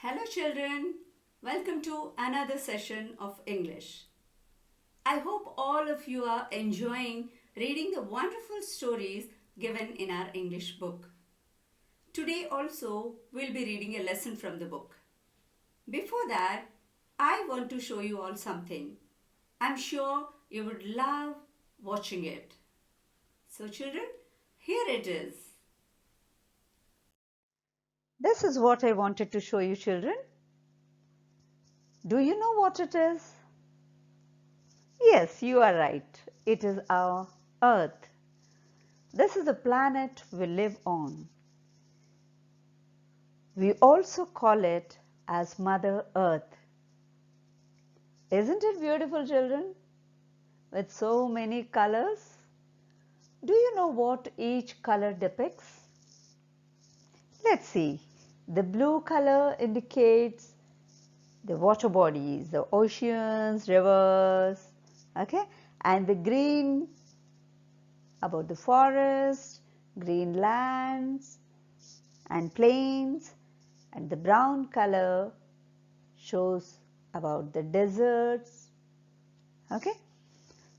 Hello children, welcome to another session of English. I hope all of you are enjoying reading the wonderful stories given in our English book. Today also we'll be reading a lesson from the book. Before that, I want to show you all something. I'm sure you would love watching it. So children, here it is. This is what I wanted to show you, children. Do you know what it is? Yes, you are right. It is our Earth. This is the planet we live on. We also call it as Mother Earth. Isn't it beautiful, children? With so many colors. Do you know what each color depicts? Let's see. The blue color indicates the water bodies, the oceans, rivers, okay, and the green about the forest, green lands and plains, and the brown color shows about the deserts, okay.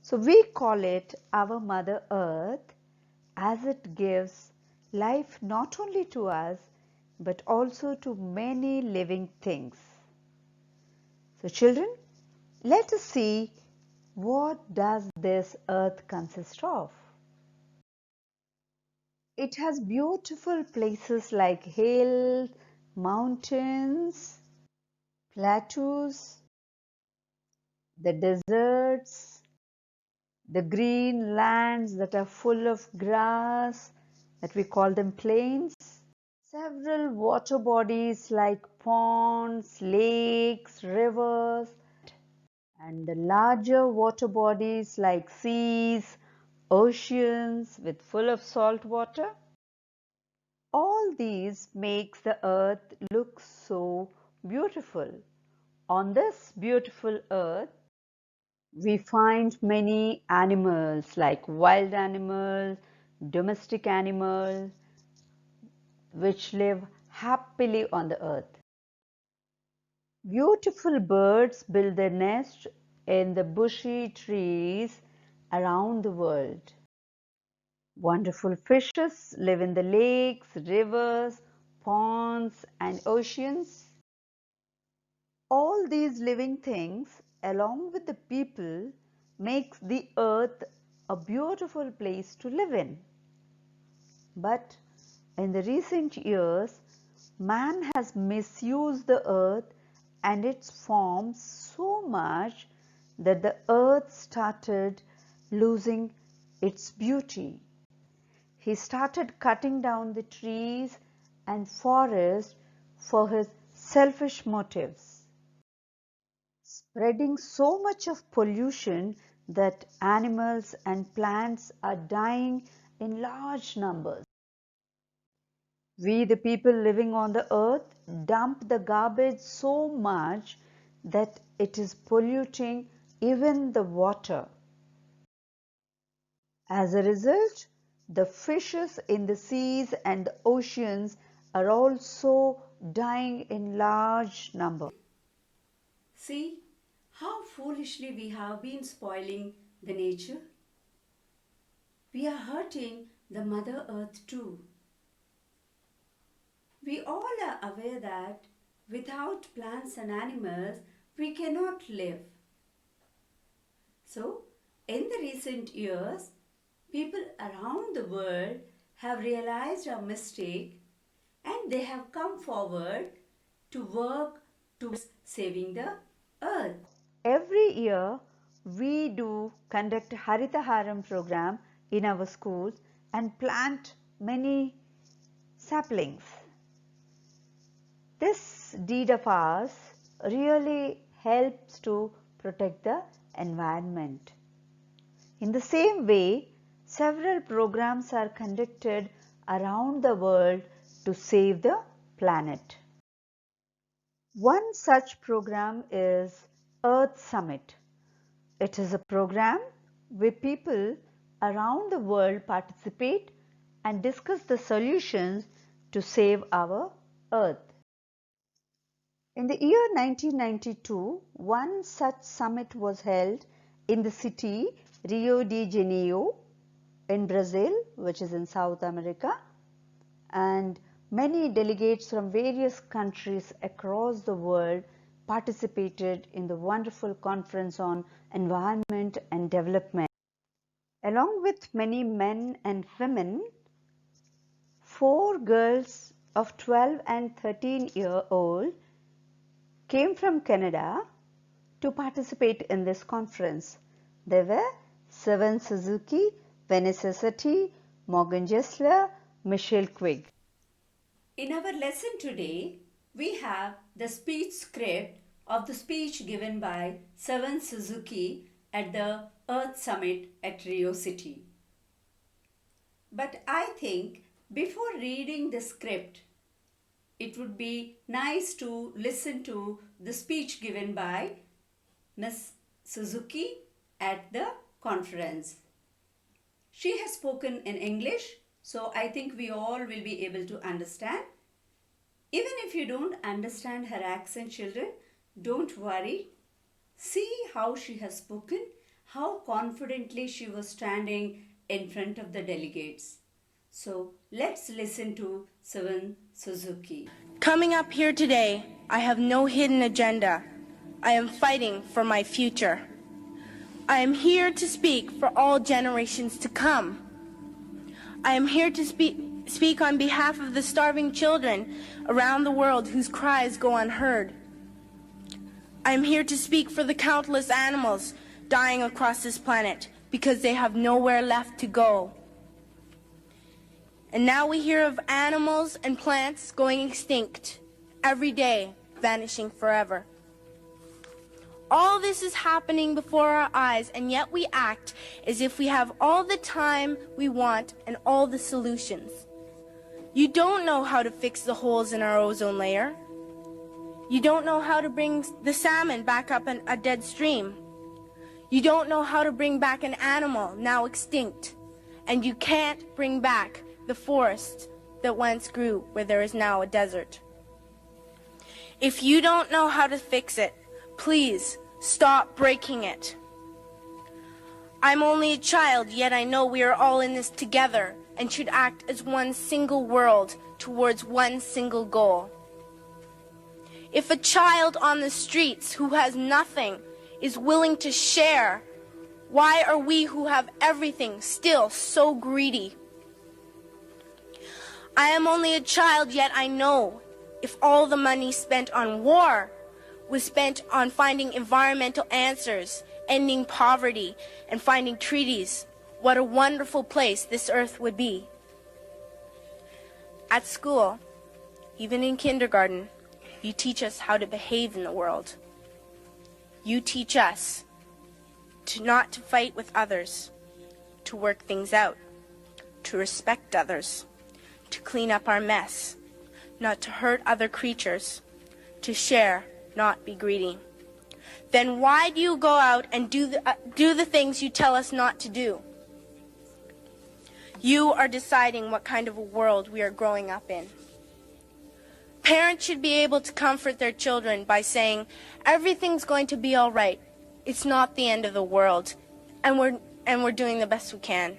So we call it our Mother Earth as it gives life not only to us but also to many living things. So children, let us see, what does this earth consist of? It has beautiful places like hills, mountains, plateaus, the deserts, the green lands that are full of grass that we call them plains, several water bodies like ponds, lakes, rivers, and the larger water bodies like seas, oceans with full of salt water. All these makes the earth look so beautiful. On this beautiful earth, we find many animals like wild animals, domestic animals, which live happily on the earth. Beautiful birds build their nest in the bushy trees around the world. Wonderful fishes live in the lakes, rivers, ponds, and oceans. All these living things, along with the people, makes the earth a beautiful place to live in. But in the recent years, man has misused the earth and its forms so much that the earth started losing its beauty. He started cutting down the trees and forests for his selfish motives, spreading so much of pollution that animals and plants are dying in large numbers. We, the people living on the earth, dump the garbage so much that it is polluting even the water. As a result, the fishes in the seas and the oceans are also dying in large numbers. See how foolishly we have been spoiling the nature. We are hurting the Mother Earth too. We all are aware that without plants and animals, we cannot live. So, in the recent years, people around the world have realized our mistake and they have come forward to work towards saving the earth. Every year, we do conduct a Haritaharam program in our schools and plant many saplings. This deed of ours really helps to protect the environment. In the same way, several programs are conducted around the world to save the planet. One such program is Earth Summit. It is a program where people around the world participate and discuss the solutions to save our Earth. In the year 1992, one such summit was held in the city Rio de Janeiro in Brazil, which is in South America, and many delegates from various countries across the world participated in the wonderful conference on environment and development. Along with many men and women, 4 girls of 12 and 13-year-old came from Canada to participate in this conference. They were Seven Suzuki, Vanessa Setti, Morgan Gessler, Michelle Quigg. In our lesson today, we have the speech script of the speech given by Seven Suzuki at the Earth Summit at Rio City. But I think before reading the script, it would be nice to listen to the speech given by Miss Suzuki at the conference. She has spoken in English, so I think we all will be able to understand. Even if you don't understand her accent, children, don't worry. See how she has spoken, how confidently she was standing in front of the delegates. So let's listen to Seven Suzuki. Coming up here today, I have no hidden agenda. I am fighting for my future. I am here to speak for all generations to come. I am here to speak on behalf of the starving children around the world whose cries go unheard. I am here to speak for the countless animals dying across this planet because they have nowhere left to go. And now we hear of animals and plants going extinct, every day vanishing forever. All this is happening before our eyes, and yet we act as if we have all the time we want and all the solutions. You don't know how to fix the holes in our ozone layer. You don't know how to bring the salmon back up a dead stream. You don't know how to bring back an animal now extinct. And you can't bring back the forest that once grew where there is now a desert. If you don't know how to fix it, please stop breaking it. I'm only a child, yet I know we are all in this together and should act as one single world towards one single goal. If a child on the streets who has nothing is willing to share, why are we who have everything still so greedy? I am only a child, yet I know if all the money spent on war was spent on finding environmental answers, ending poverty, and finding treaties, what a wonderful place this earth would be. At school, even in kindergarten, you teach us how to behave in the world. You teach us not to fight with others, to work things out, to respect others, to clean up our mess, not to hurt other creatures, to share, not be greedy. Then why do you go out and do the things you tell us not to do? You are deciding what kind of a world we are growing up in. Parents should be able to comfort their children by saying, everything's going to be all right. It's not the end of the world, and we're doing the best we can.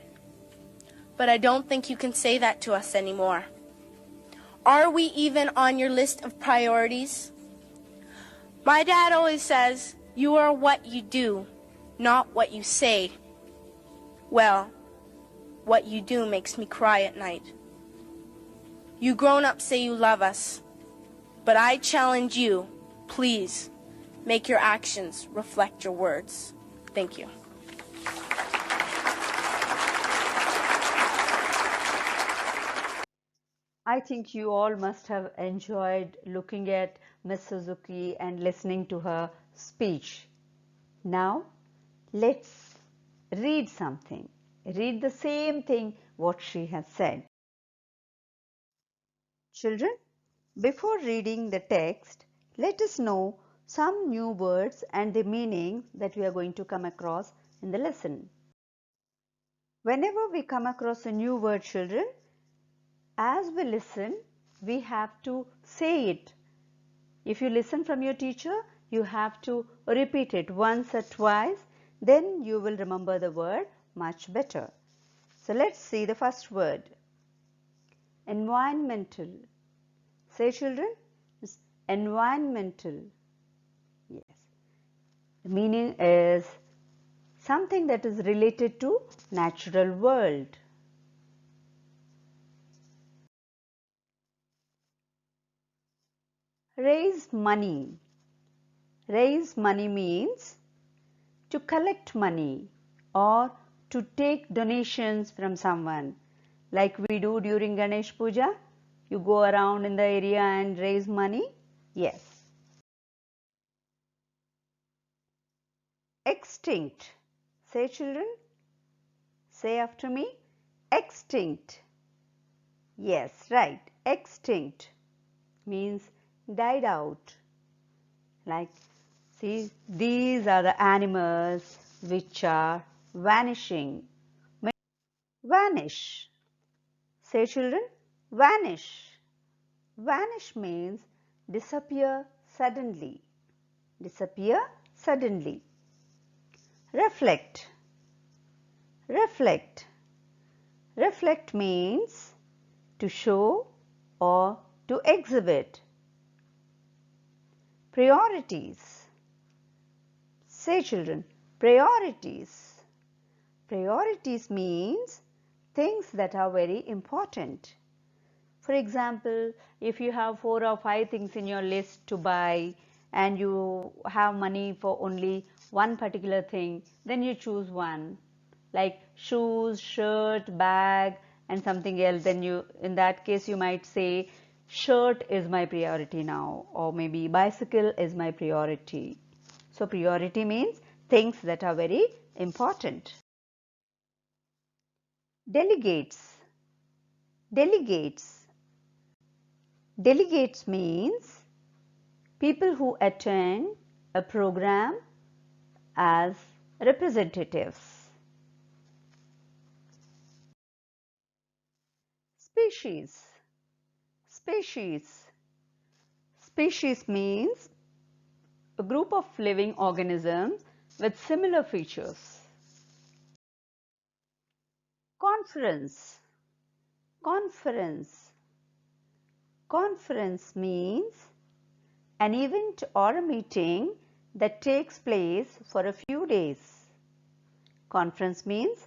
But I don't think you can say that to us anymore. Are we even on your list of priorities? My dad always says, you are what you do, not what you say. Well, what you do makes me cry at night. You grown-ups say you love us, but I challenge you, please, make your actions reflect your words. Thank you. I think you all must have enjoyed looking at Miss Suzuki and listening to her speech. Now, let's read something. Read the same thing what she has said. Children, before reading the text, let us know some new words and the meaning that we are going to come across in the lesson. Whenever we come across a new word, children, as we listen, we have to say it If you listen from your teacher, you have to repeat it once or twice, then you will remember the word much better. So let's see the first word. Environmental. Say children, environmental. Yes. The meaning is something that is related to natural world. Raise money. Raise money means to collect money or to take donations from someone. Like we do during Ganesh Puja, you go around in the area and raise money. Yes. Extinct. Say children, say after me, extinct. Yes, right, extinct means died out. Like, see, these are the animals which are vanishing. Vanish. Say children, vanish. Vanish means disappear suddenly. Disappear suddenly. Reflect. Reflect. Reflect means to show or to exhibit. Priorities. Say children, priorities. Priorities means things that are very important. For example, if you have 4 or 5 things in your list to buy and you have money for only one particular thing, then you choose one. Like shoes, shirt, bag and something else, then in that case you might say shirt is my priority now, or maybe bicycle is my priority. So priority means things that are very important. Delegates. Delegates. Delegates means people who attend a program as representatives. Species. Species. Species means a group of living organisms with similar features. Conference. Conference. Conference means an event or a meeting that takes place for a few days. Conference means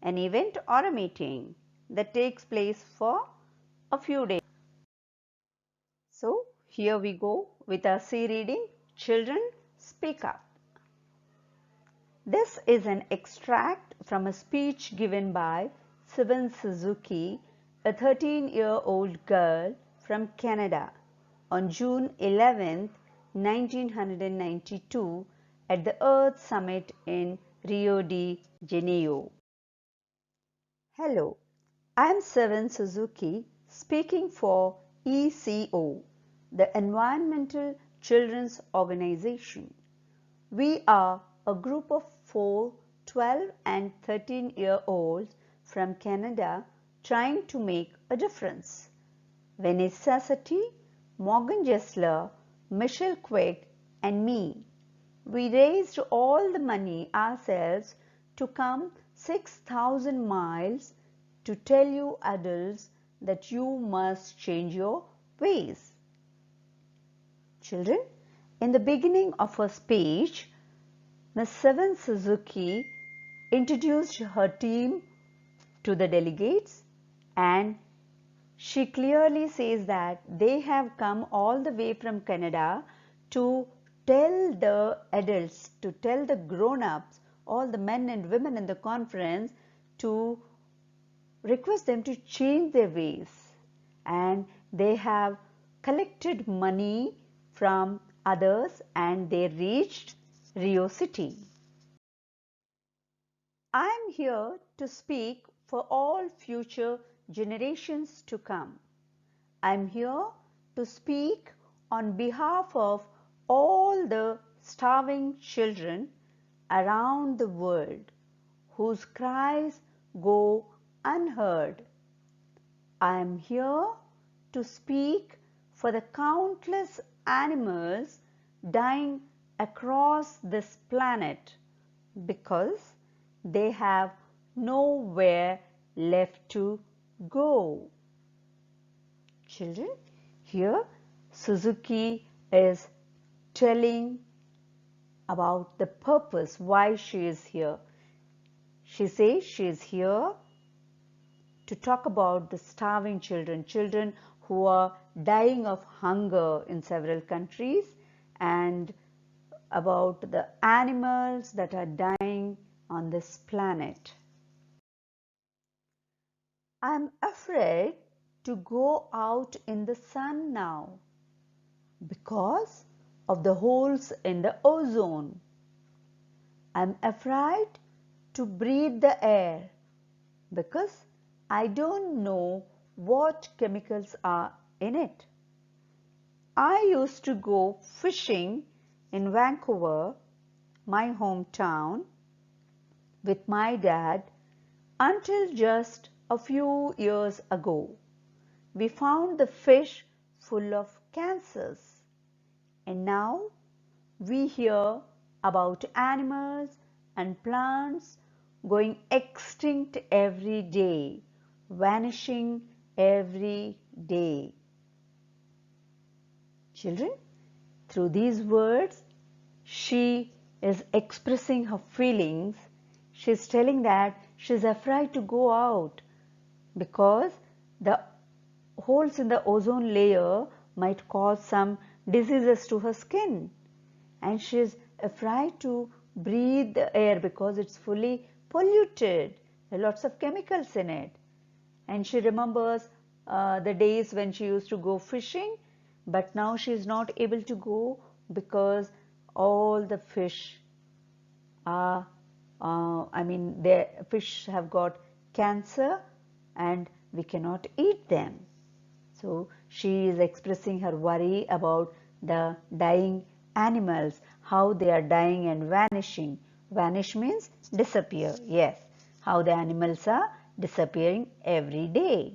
an event or a meeting that takes place for a few days. So here we go with our C reading. Children, speak up. This is an extract from a speech given by Suzuki, a 13-year-old girl from Canada, on June 11, 1992 at the Earth Summit in Rio de Janeiro. Hello, I am Suzuki speaking for ECO, the Environmental Children's Organization. We are a group of 4 12 and 13-year-olds from Canada trying to make a difference. Vanessa Sati, Morgan Jessler, Michelle Quick and me. We raised all the money ourselves to come 6,000 miles to tell you adults that you must change your ways. Children, in the beginning of her speech, Ms. Suzuki introduced her team to the delegates, and she clearly says that they have come all the way from Canada to tell the adults, to tell the grown-ups, all the men and women in the conference, to request them to change their ways. And they have collected money from others and they reached Rio City. I am here to speak for all future generations to come. I am here to speak on behalf of all the starving children around the world whose cries go unheard. I am here to speak for the countless animals dying across this planet because they have nowhere left to go. Children, here Suzuki is telling about the purpose, why she is here. She says she is here to talk about the starving children, children who are dying of hunger in several countries, and about the animals that are dying on this planet. I'm afraid to go out in the sun now because of the holes in the ozone. I'm afraid to breathe the air because I don't know what chemicals are in it. I used to go fishing in Vancouver, my hometown, with my dad until just a few years ago. We found the fish full of cancers, and now we hear about animals and plants going extinct every day, vanishing every day. Children, through these words, she is expressing her feelings. She's telling that she's afraid to go out because the holes in the ozone layer might cause some diseases to her skin, and she's afraid to breathe the air because it's fully polluted. There are lots of chemicals in it. And she remembers the days when she used to go fishing, but now she is not able to go because all the fish are, the fish have got cancer and we cannot eat them. So she is expressing her worry about the dying animals, how they are dying and vanishing. Vanish means disappear, yes. How the animals are disappearing every day.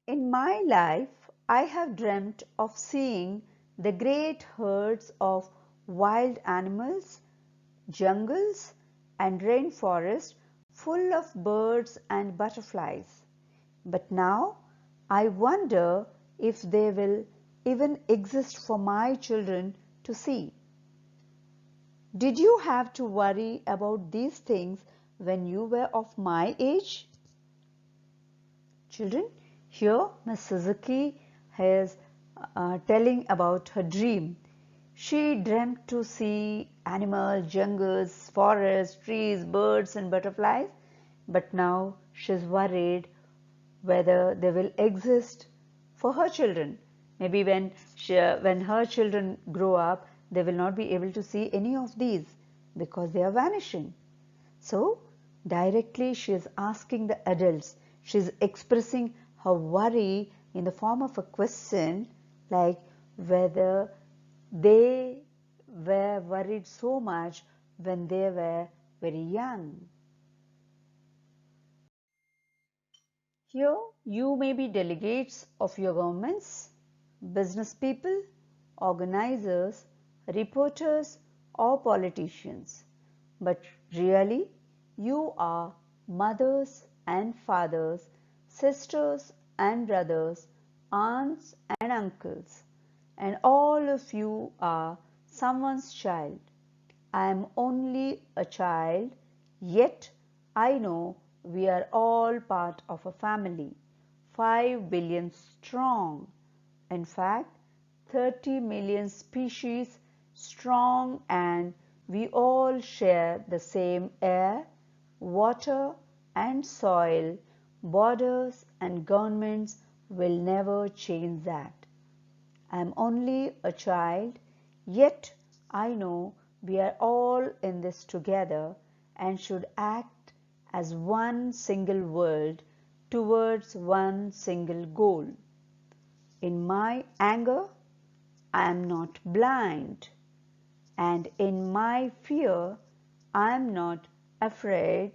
In my life, I have dreamt of seeing the great herds of wild animals, jungles and rainforests full of birds and butterflies. But now I wonder if they will even exist for my children to see. Did you have to worry about these things when you were of my age? Children, here Miss Suzuki is telling about her dream. She dreamt to see animals, jungles, forests, trees, birds and butterflies, but now she is worried whether they will exist for her children. Maybe when her children grow up, they will not be able to see any of these because they are vanishing. So directly she is asking the adults, she is expressing her worry in the form of a question, like whether they were worried so much when they were very young. Here you may be delegates of your governments, business people, organizers, reporters or politicians, but really you are mothers and fathers, sisters and brothers, aunts and uncles, and all of you are someone's child. I am only a child, yet I know we are all part of a family, 5 billion strong. In fact, 30 million species strong, and we all share the same air, water and soil. Borders and governments will never change that. I am only a child, yet I know we are all in this together and should act as one single world towards one single goal. In my anger, I am not blind, and in my fear, I am not afraid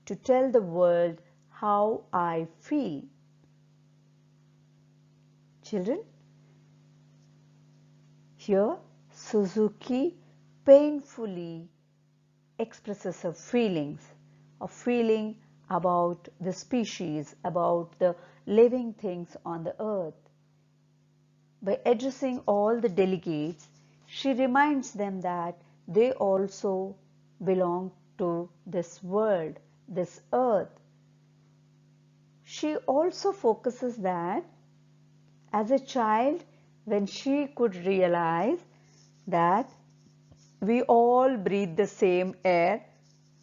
to tell the world how I feel. Children, here Suzuki painfully expresses her feelings, a feeling about the species, about the living things on the earth. By addressing all the delegates, she reminds them that they also belong to this world, this earth. She also focuses that as a child, when she could realize that we all breathe the same air,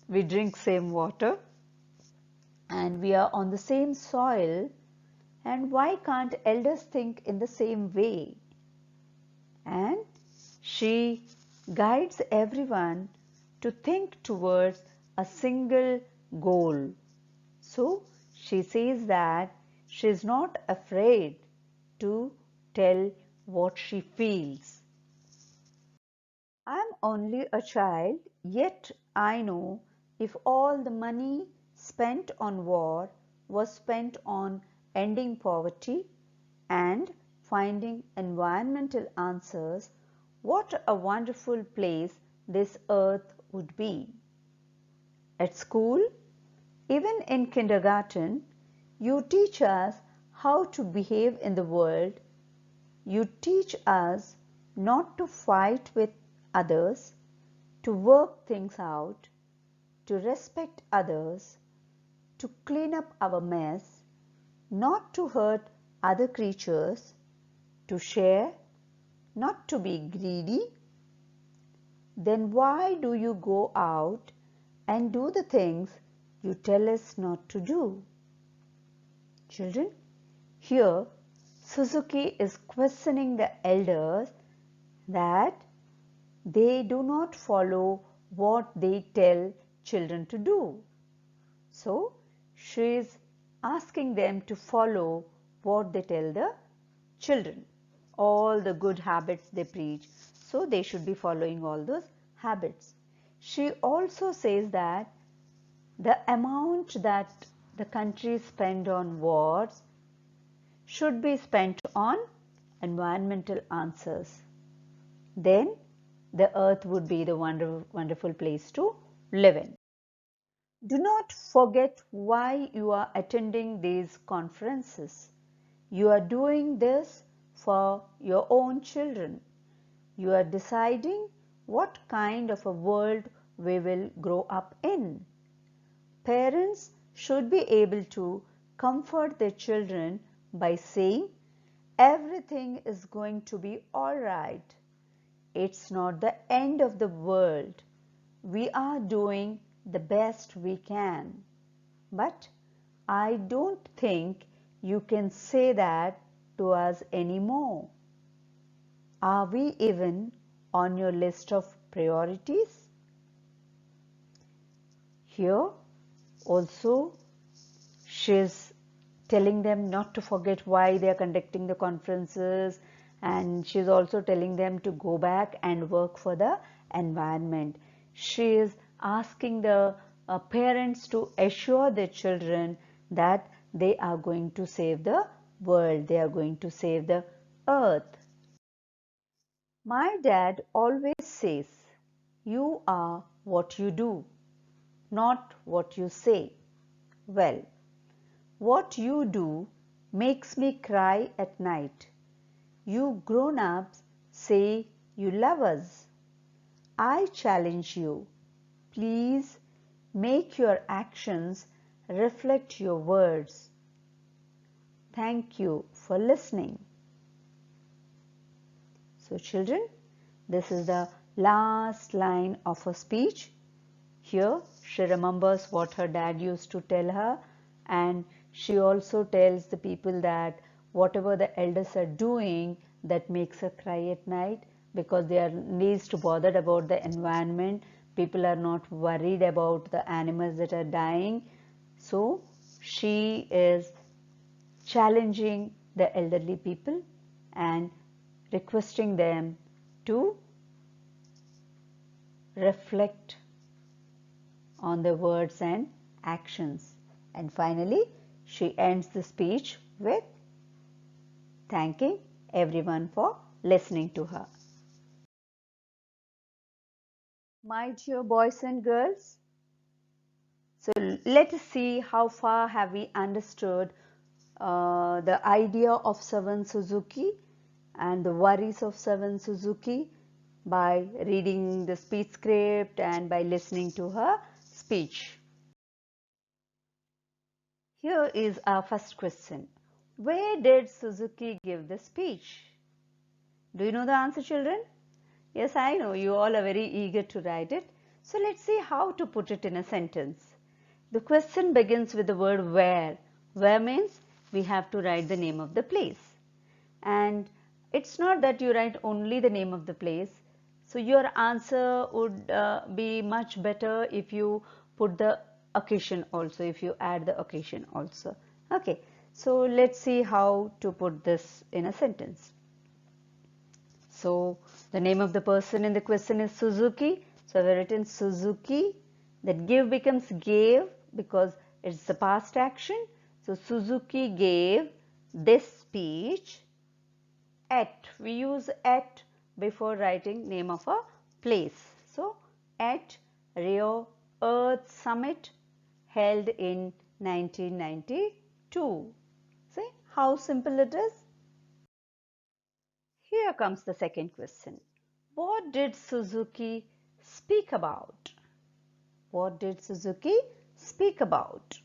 we drink same water, and we are on the same soil, and why can't elders think in the same way? And she guides everyone to think towards a single goal. So she says that she is not afraid to tell what she feels. I am only a child, yet I know if all the money spent on war was spent on ending poverty and finding environmental answers, what a wonderful place this earth would be. At school, even in kindergarten, you teach us how to behave in the world. You teach us not to fight with others, to work things out, to respect others, to clean up our mess, not to hurt other creatures, to share, not to be greedy. Then why do you go out and do the things you tell us not to do? Children, here Suzuki is questioning the elders that they do not follow what they tell children to do. So she is asking them to follow what they tell the children, all the good habits they preach. So they should be following all those habits. She also says that the amount that the country spend on wars should be spent on environmental answers. Then the earth would be the wonderful place to live in. Do not forget why you are attending these conferences. You are doing this for your own children. You are deciding what kind of a world we will grow up in. Parents should be able to comfort their children by saying, everything is going to be all right. It's not the end of the world. We are doing the best we can. But I don't think you can say that to us anymore. Are we even on your list of priorities? Here also she's telling them not to forget why they are conducting the conferences, and she's also telling them to go back and work for the environment. She is asking the parents to assure their children that they are going to save the world, they are going to save the earth. My dad always says, you are what you do, not what you say. Well, what you do makes me cry at night. You grown-ups say you love us. I challenge you. Please make your actions reflect your words. Thank you for listening. So children, this is the last line of her speech. Here she remembers what her dad used to tell her, and she also tells the people that whatever the elders are doing that makes her cry at night, because they are least bothered about the environment. People are not worried about the animals that are dying. So she is challenging the elderly people and requesting them to reflect on their words and actions. And finally, she ends the speech with, thanking everyone for listening to her. My dear boys and girls, so let us see how far have we understood the idea of Seven Suzuki and the worries of Seven Suzuki by reading the speech script and by listening to her speech. Here is our first question. Where did Suzuki give the speech? Do you know the answer, children? Yes, I know you all are very eager to write it. So let's see how to put it in a sentence. The question begins with the word where. Where means we have to write the name of the place. And it's not that you write only the name of the place. So your answer would be much better if you put the occasion also, if you add the occasion also. Okay, so let's see how to put this in a sentence. So the name of the person in the question is Suzuki. So I've written Suzuki. That give becomes gave because it's the past action. So Suzuki gave this speech at. We use at before writing name of a place. So at Rio Earth Summit held in 1992. See how simple it is? Here comes the second question. What did Suzuki speak about? What did Suzuki speak about?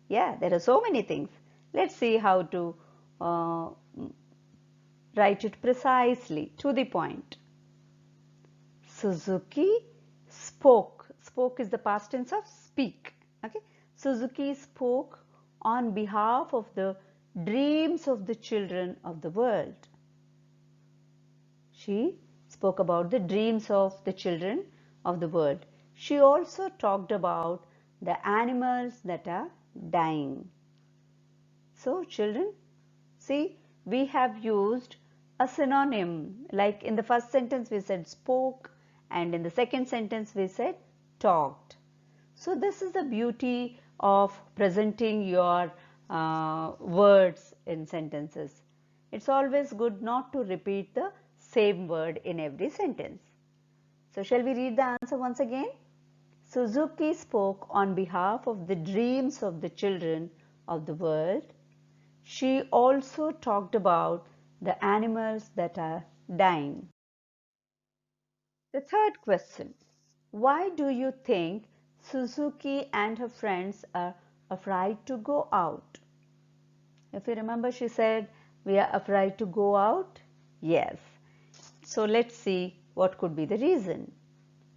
Yeah, there are so many things. Let's see how to write it precisely, to the point. Suzuki spoke. Spoke is the past tense of speak. Okay. Suzuki spoke on behalf of the dreams of the children of the world. She spoke about the dreams of the children of the world. She also talked about the animals that are dying. So children, see, we have used a synonym. Like in the first sentence we said spoke, and in the second sentence we said talked. So this is the beauty of presenting your words in sentences. It's always good not to repeat the same word in every sentence. So shall we read the answer once again? Suzuki spoke on behalf of the dreams of the children of the world. She also talked about the animals that are dying. The third question. Why do you think Suzuki and her friends are afraid to go out? If you remember, she said, we are afraid to go out. Yes. So let's see what could be the reason.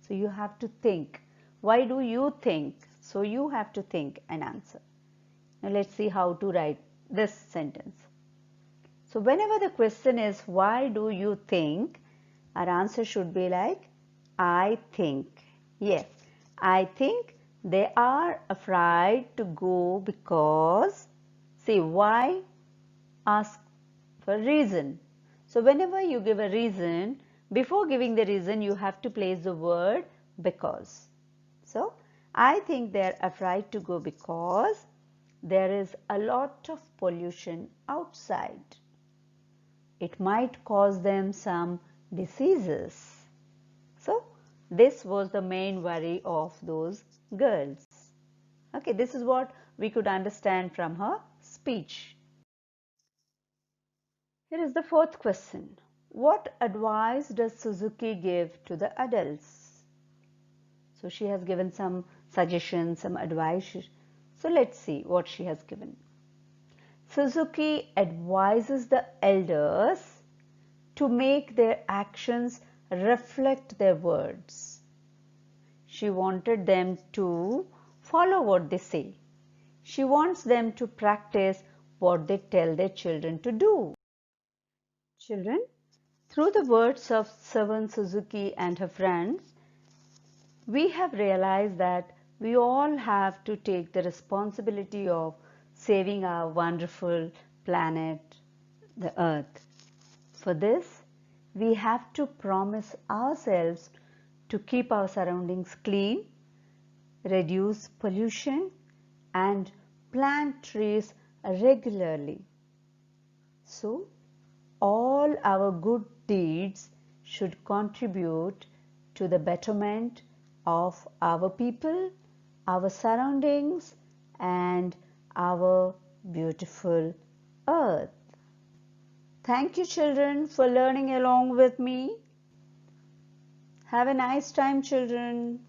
So you have to think. Why do you think? So you have to think and answer. Now let's see how to write this sentence. So whenever the question is, why do you think? Our answer should be like, I think. Yes, I think they are afraid to go because, see, why? Ask for reason. So whenever you give a reason, before giving the reason, you have to place the word because. So I think they are afraid to go because there is a lot of pollution outside. It might cause them some diseases. So this was the main worry of those girls. Okay, this is what we could understand from her speech. Here is the fourth question. What advice does Suzuki give to the adults? So she has given some suggestions, some advice. So let's see what she has given. Suzuki advises the elders to make their actions reflect their words. She wanted them to follow what they say. She wants them to practice what they tell their children to do. Children, through the words of Seven Suzuki and her friends, we have realized that we all have to take the responsibility of saving our wonderful planet, the Earth. For this, we have to promise ourselves to keep our surroundings clean, reduce pollution, and plant trees regularly. So, all our good deeds should contribute to the betterment of our people, our surroundings, and our beautiful earth. Thank you, children, for learning along with me. Have a nice time, children.